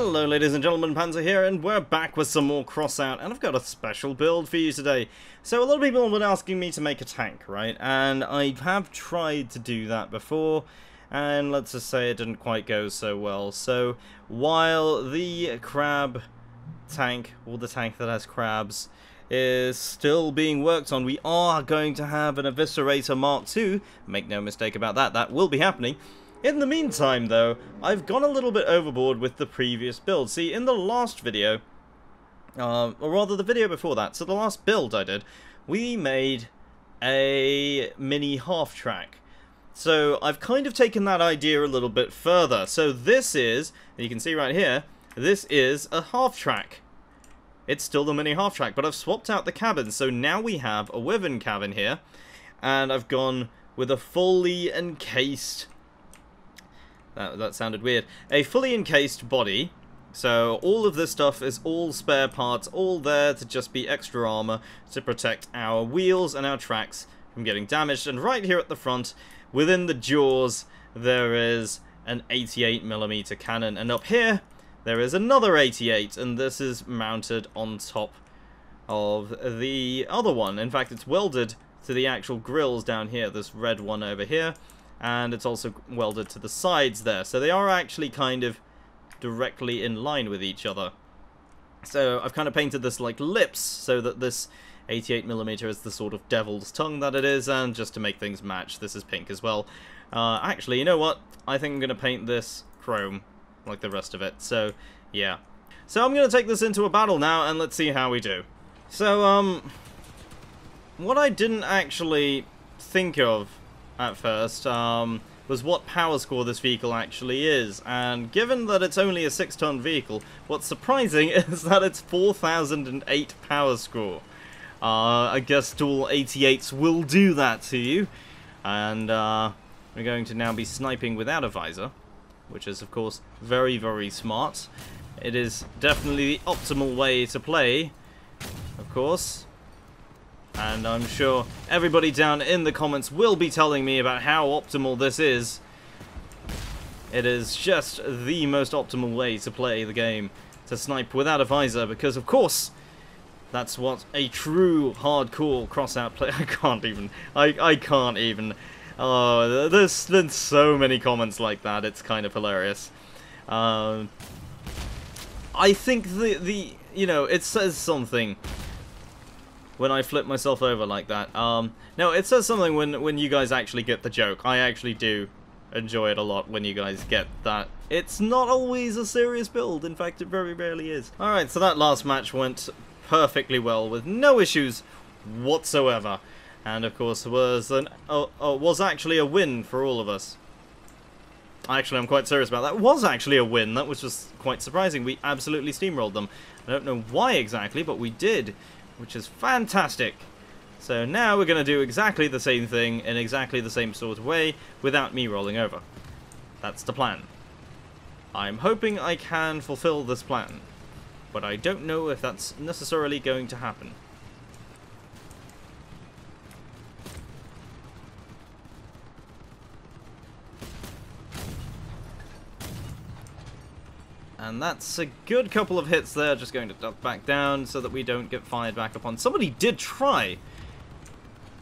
Hello ladies and gentlemen, Panzer here, and we're back with some more Crossout, and I've got a special build for you today. So a lot of people have been asking me to make a tank, right? And I have tried to do that before, and let's just say it didn't quite go so well. So while the crab tank, or the tank that has crabs, is still being worked on, we are going to have an Eviscerator Mark II. Make no mistake about that, that will be happening. In the meantime, though, I've gone a little bit overboard with the previous build. See, in the last video, or rather the video before that, so the last build I did, we made a mini half-track. So I've kind of taken that idea a little bit further. So this is, you can see right here, this is a half-track. It's still the mini half-track, but I've swapped out the cabins. So now we have a Wyvern cabin here, and I've gone with a fully encased... That sounded weird. A fully encased body. So all of this stuff is all spare parts, all there to just be extra armor to protect our wheels and our tracks from getting damaged. And right here at the front, within the jaws, there is an 88mm cannon. And up here, there is another 88, and this is mounted on top of the other one. In fact, it's welded to the actual grills down here, this red one over here. And it's also welded to the sides there. So they are actually kind of directly in line with each other. So I've kind of painted this like lips so that this 88mm is the sort of devil's tongue that it is. And just to make things match, this is pink as well. Actually, you know what? I think I'm going to paint this chrome like the rest of it. So, yeah. So I'm going to take this into a battle now and let's see how we do. So, what I didn't actually think of at first, was what power score this vehicle actually is. And given that it's only a 6-ton vehicle, what's surprising is that it's 4008 power score. I guess dual 88s will do that to you. And we're going to now be sniping without a visor, which is of course very, very smart. It is definitely the optimal way to play, of course. And I'm sure everybody down in the comments will be telling me about how optimal this is. It is just the most optimal way to play the game, to snipe without a visor, because of course, that's what a true hardcore Crossout player... I can't even. Oh, there's been so many comments like that, it's kind of hilarious. I think you know, it says something when I flip myself over like that. No, it says something when you guys actually get the joke. I actually do enjoy it a lot when you guys get that. It's not always a serious build. In fact, it very rarely is. Alright, so that last match went perfectly well with no issues whatsoever. And of course, was actually a win for all of us. Actually, I'm quite serious about that. It was actually a win. That was just quite surprising. We absolutely steamrolled them. I don't know why exactly, but we did, which is fantastic. So now we're going to do exactly the same thing in exactly the same sort of way without me rolling over. That's the plan. I'm hoping I can fulfill this plan, but I don't know if that's necessarily going to happen. And that's a good couple of hits there, just going to duck back down so that we don't get fired back upon. Somebody did try.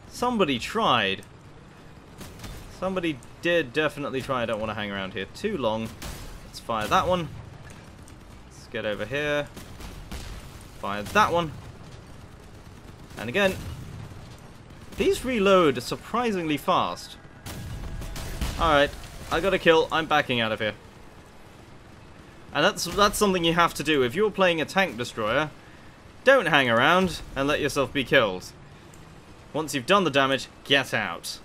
Somebody tried. Somebody did definitely try. I don't want to hang around here too long. Let's fire that one. Let's get over here. Fire that one. And again. These reload surprisingly fast. Alright, I got a kill. I'm backing out of here. And that's something you have to do. If you're playing a tank destroyer, don't hang around and let yourself be killed. Once you've done the damage, get out.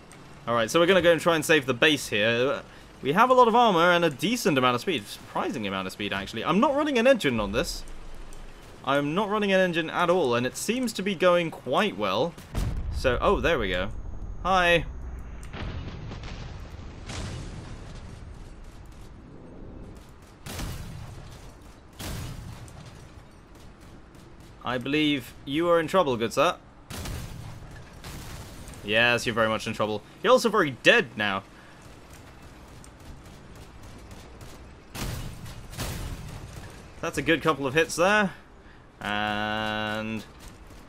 Alright, so we're going to go and try and save the base here. We have a lot of armor and a decent amount of speed. Surprising amount of speed, actually. I'm not running an engine on this. I'm not running an engine at all, and it seems to be going quite well. So, oh, there we go. Hi. I believe you are in trouble, good sir. Yes, you're very much in trouble. You're also very dead now. That's a good couple of hits there. And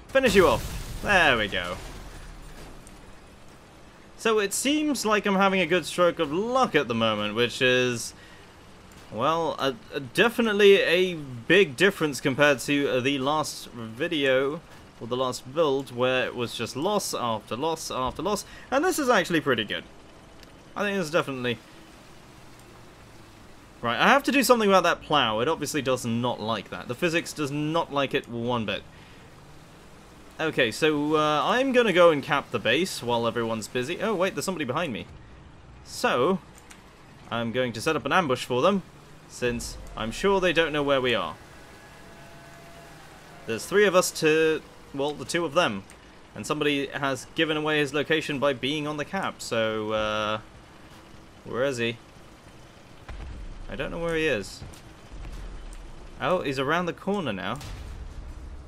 finish you off. There we go. So it seems like I'm having a good stroke of luck at the moment, which is, well, definitely a big difference compared to the last video, or the last build, where it was just loss after loss after loss. And this is actually pretty good. I think this is definitely... Right, I have to do something about that plow. It obviously does not like that. The physics does not like it one bit. Okay, so I'm going to go and cap the base while everyone's busy. Oh, wait, there's somebody behind me. So, I'm going to set up an ambush for them, since I'm sure they don't know where we are. There's 3 of us to, well, the 2 of them. And somebody has given away his location by being on the cap, so, where is he? I don't know where he is. Oh, he's around the corner now.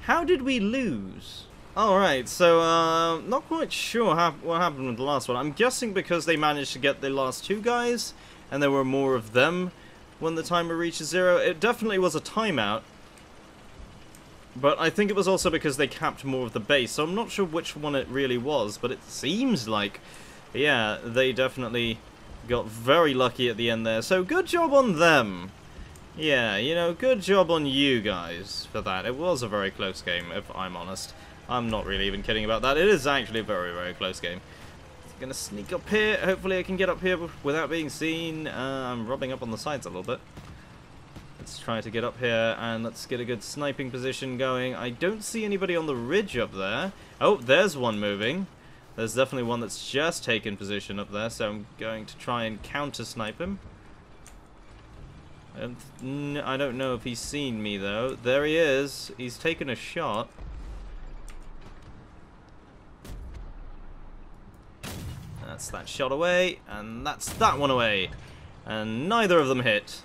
How did we lose? Alright, so, not quite sure what happened with the last one. I'm guessing because they managed to get the last 2 guys, and there were more of them when the timer reaches 0. It definitely was a timeout, but I think it was also because they capped more of the base, so I'm not sure which one it really was, but it seems like, yeah, they definitely got very lucky at the end there, so good job on them. Yeah, you know, good job on you guys for that. It was a very close game, if I'm honest. I'm not really even kidding about that. It is actually a very, very close game. I'm gonna sneak up here. Hopefully I can get up here without being seen. I'm rubbing up on the sides a little bit. Let's try to get up here and let's get a good sniping position going. I don't see anybody on the ridge up there. Oh, there's one moving. There's definitely one that's just taken position up there, so I'm going to try and counter-snipe him. I don't know if he's seen me, though. There he is. He's taken a shot. That's that shot away, and that's that one away. And neither of them hit.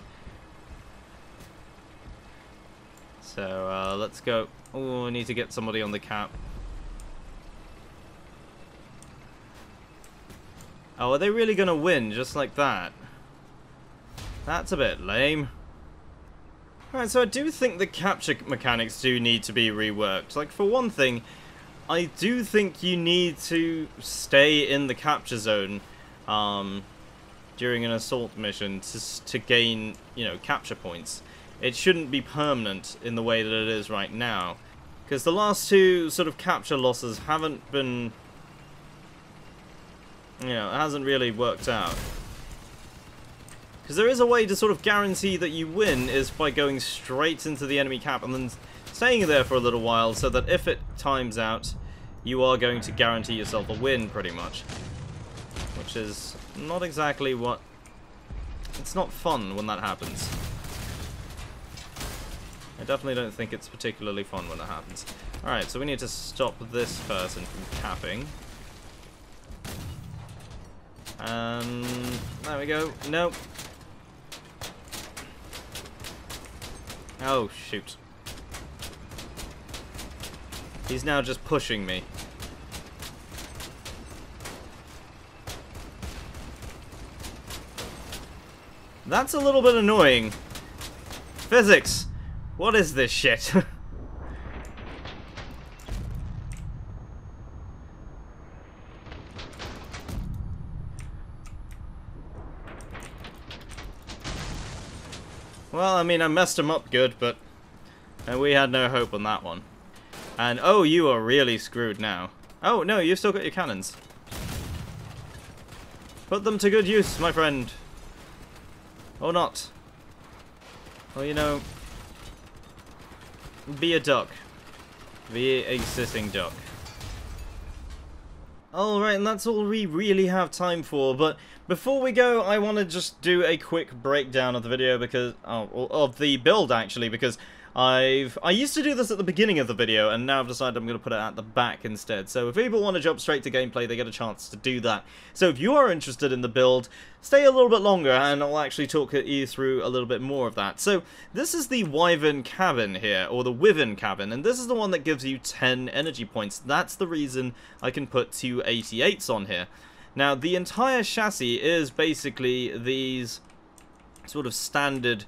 So, let's go. Oh, I need to get somebody on the cap. Oh, are they really going to win just like that? That's a bit lame. Alright, so I do think the capture mechanics do need to be reworked. Like, for one thing, I do think you need to stay in the capture zone during an assault mission to gain, you know, capture points. It shouldn't be permanent in the way that it is right now. Because the last 2 sort of capture losses haven't been, you know, it hasn't really worked out. Because there is a way to sort of guarantee that you win is by going straight into the enemy cap and then staying there for a little while so that if it times out, you are going to guarantee yourself a win, pretty much. Which is not exactly what... It's not fun when that happens. I definitely don't think it's particularly fun when that happens. Alright, so we need to stop this person from capping. There we go. Nope. Oh, shoot. He's now just pushing me. That's a little bit annoying. Physics! What is this shit? Well, I mean, I messed him up good, but we had no hope on that one. And, oh, you are really screwed now. Oh, no, you've still got your cannons. Put them to good use, my friend. Or not. Well, you know, be a duck. Be a sitting duck. Alright, and that's all we really have time for, but before we go, I want to just do a quick breakdown of the video because, of the build actually, because I used to do this at the beginning of the video, and now I've decided I'm going to put it at the back instead. So if people want to jump straight to gameplay, they get a chance to do that. So if you are interested in the build, stay a little bit longer, and I'll actually talk you through a little bit more of that. So this is the Wyvern cabin here, or the Wyvern cabin, and this is the one that gives you 10 energy points. That's the reason I can put 2 88s on here. Now, the entire chassis is basically these sort of standard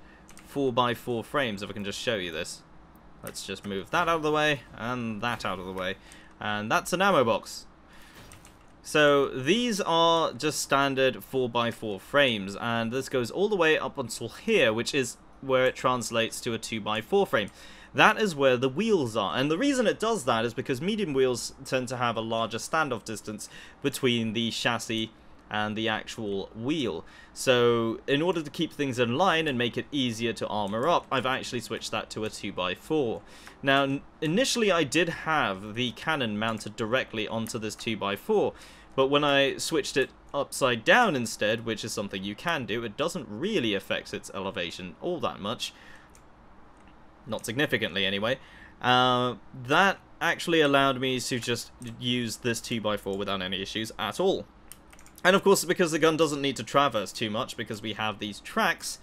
4x4 frames, if I can just show you this. Let's just move that out of the way, and that out of the way. And that's an ammo box. So these are just standard 4x4 frames, and this goes all the way up until here, which is where it translates to a 2x4 frame. That is where the wheels are, and the reason it does that is because medium wheels tend to have a larger standoff distance between the chassis and the actual wheel. So in order to keep things in line and make it easier to armor up, I've actually switched that to a 2x4. Now initially I did have the cannon mounted directly onto this 2x4, but when I switched it upside down instead, which is something you can do, it doesn't really affect its elevation all that much. Not significantly anyway. That actually allowed me to just use this 2x4 without any issues at all. And of course, because the gun doesn't need to traverse too much because we have these tracks,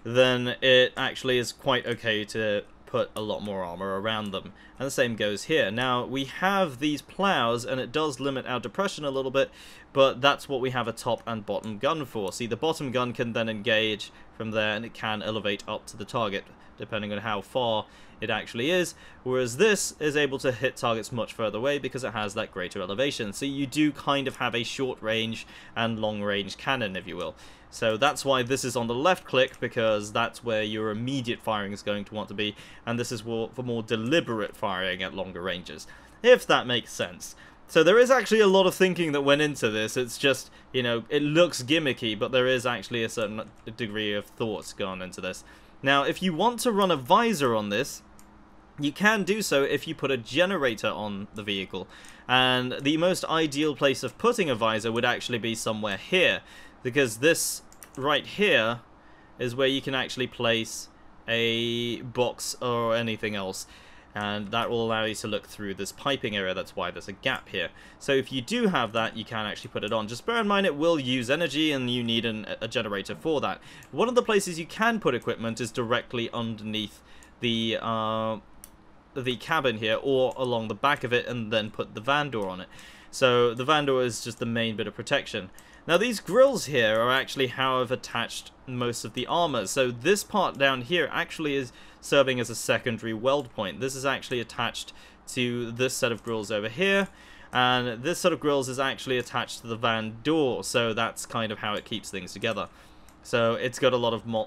then it actually is quite okay to put a lot more armor around them. And the same goes here. Now, we have these plows, and it does limit our depression a little bit, but that's what we have a top and bottom gun for. See, the bottom gun can then engage from there, and it can elevate up to the target, depending on how far it actually is, whereas this is able to hit targets much further away because it has that greater elevation. So you do kind of have a short range and long range cannon, if you will. So that's why this is on the left click, because that's where your immediate firing is going to want to be, and this is for more deliberate firing at longer ranges, if that makes sense. So there is actually a lot of thinking that went into this. It's just, you know, it looks gimmicky, but there is actually a certain degree of thoughts gone into this. Now, if you want to run a visor on this, you can do so if you put a generator on the vehicle. And the most ideal place of putting a visor would actually be somewhere here, because this right here is where you can actually place a box or anything else. And that will allow you to look through this piping area. That's why there's a gap here. So if you do have that, you can actually put it on. Just bear in mind it will use energy, and you need a generator for that. One of the places you can put equipment is directly underneath the cabin here, or along the back of it, and then put the van door on it. So the van door is just the main bit of protection. Now these grills here are actually how I've attached most of the armor. So this part down here actually is serving as a secondary weld point. This is actually attached to this set of grills over here, and this set of grills is actually attached to the van door. So that's kind of how it keeps things together. So it's got a lot of a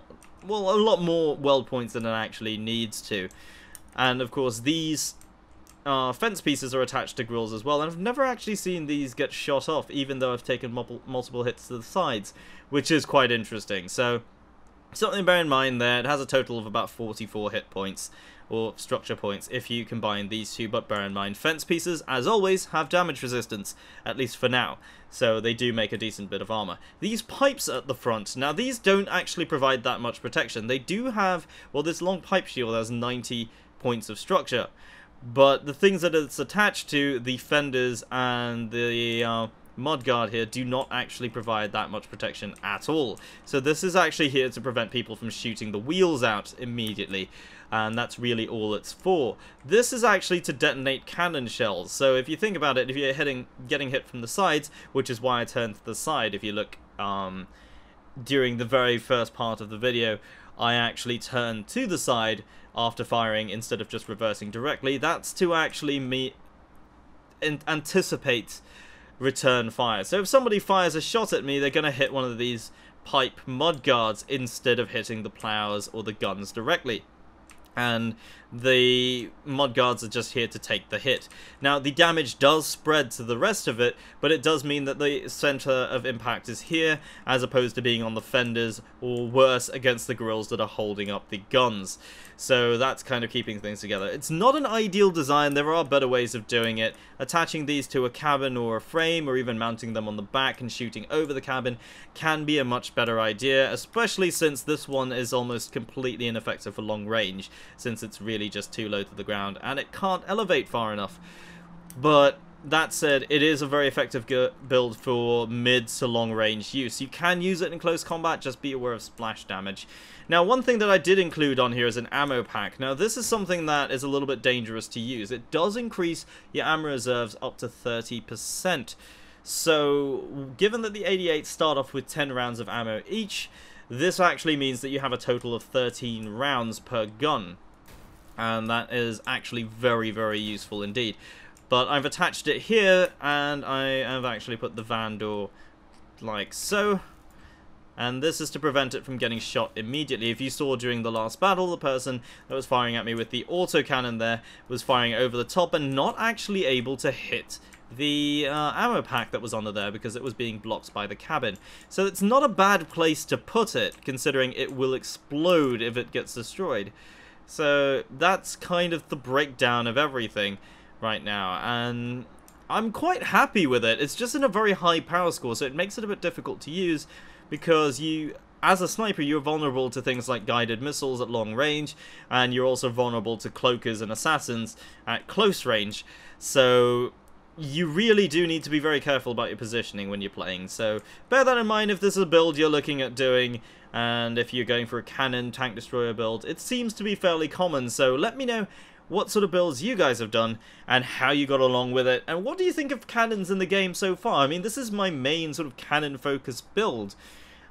lot more weld points than it actually needs to. And of course these fence pieces are attached to grills as well, and I've never actually seen these get shot off, even though I've taken multiple hits to the sides, which is quite interesting. So something to bear in mind there. It has a total of about 44 hit points, or structure points, if you combine these two, but bear in mind fence pieces, as always, have damage resistance, at least for now, so they do make a decent bit of armor. These pipes at the front, now these don't actually provide that much protection. They do have, well, this long pipe shield has 90 points of structure, but the things that it's attached to, the fenders and the mudguard here, do not actually provide that much protection at all. So this is actually here to prevent people from shooting the wheels out immediately, and that's really all it's for. This is actually to detonate cannon shells. So if you think about it, if you're getting hit from the sides, which is why I turned to the side, if you look during the very first part of the video, I actually turned to the side after firing instead of just reversing directly. That's to actually anticipate return fire. So if somebody fires a shot at me, they're going to hit one of these pipe mudguards instead of hitting the plows or the guns directly. And the mudguards are just here to take the hit. Now the damage does spread to the rest of it, but it does mean that the center of impact is here, as opposed to being on the fenders, or worse, against the grills that are holding up the guns. So that's kind of keeping things together. It's not an ideal design. There are better ways of doing it. Attaching these to a cabin or a frame, or even mounting them on the back and shooting over the cabin, can be a much better idea, especially since this one is almost completely ineffective for long range, since it's really just too low to the ground and it can't elevate far enough. But that said, it is a very effective build for mid to long range use. You can use it in close combat, just be aware of splash damage. Now, one thing that I did include on here is an ammo pack. Now this is something that is a little bit dangerous to use. It does increase your ammo reserves up to 30%. So given that the 88 start off with 10 rounds of ammo each, this actually means that you have a total of 13 rounds per gun. And that is actually very, very useful indeed. But I've attached it here, and I have actually put the van door like so. And this is to prevent it from getting shot immediately. If you saw during the last battle, the person that was firing at me with the autocannon there was firing over the top and not actually able to hit the ammo pack that was under there because it was being blocked by the cabin. So it's not a bad place to put it, considering it will explode if it gets destroyed. So that's kind of the breakdown of everything right now, and I'm quite happy with it. It's just in a very high power score, so it makes it a bit difficult to use, because you, as a sniper, you're vulnerable to things like guided missiles at long range, and you're also vulnerable to cloakers and assassins at close range. So you really do need to be very careful about your positioning when you're playing. So bear that in mind if this is a build you're looking at doing, and if you're going for a cannon tank destroyer build. It seems to be fairly common, so let me know what sort of builds you guys have done and how you got along with it, and what do you think of cannons in the game so far? I mean, this is my main sort of cannon focused build,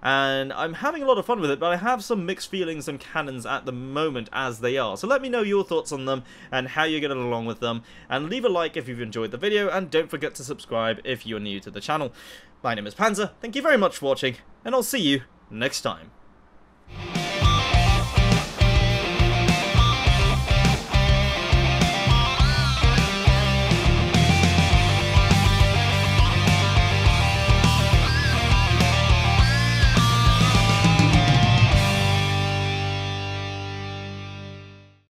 and I'm having a lot of fun with it, but I have some mixed feelings on cannons at the moment as they are. So let me know your thoughts on them and how you're getting along with them, and leave a like if you've enjoyed the video, and don't forget to subscribe if you're new to the channel. My name is Panzer, thank you very much for watching, and I'll see you next time.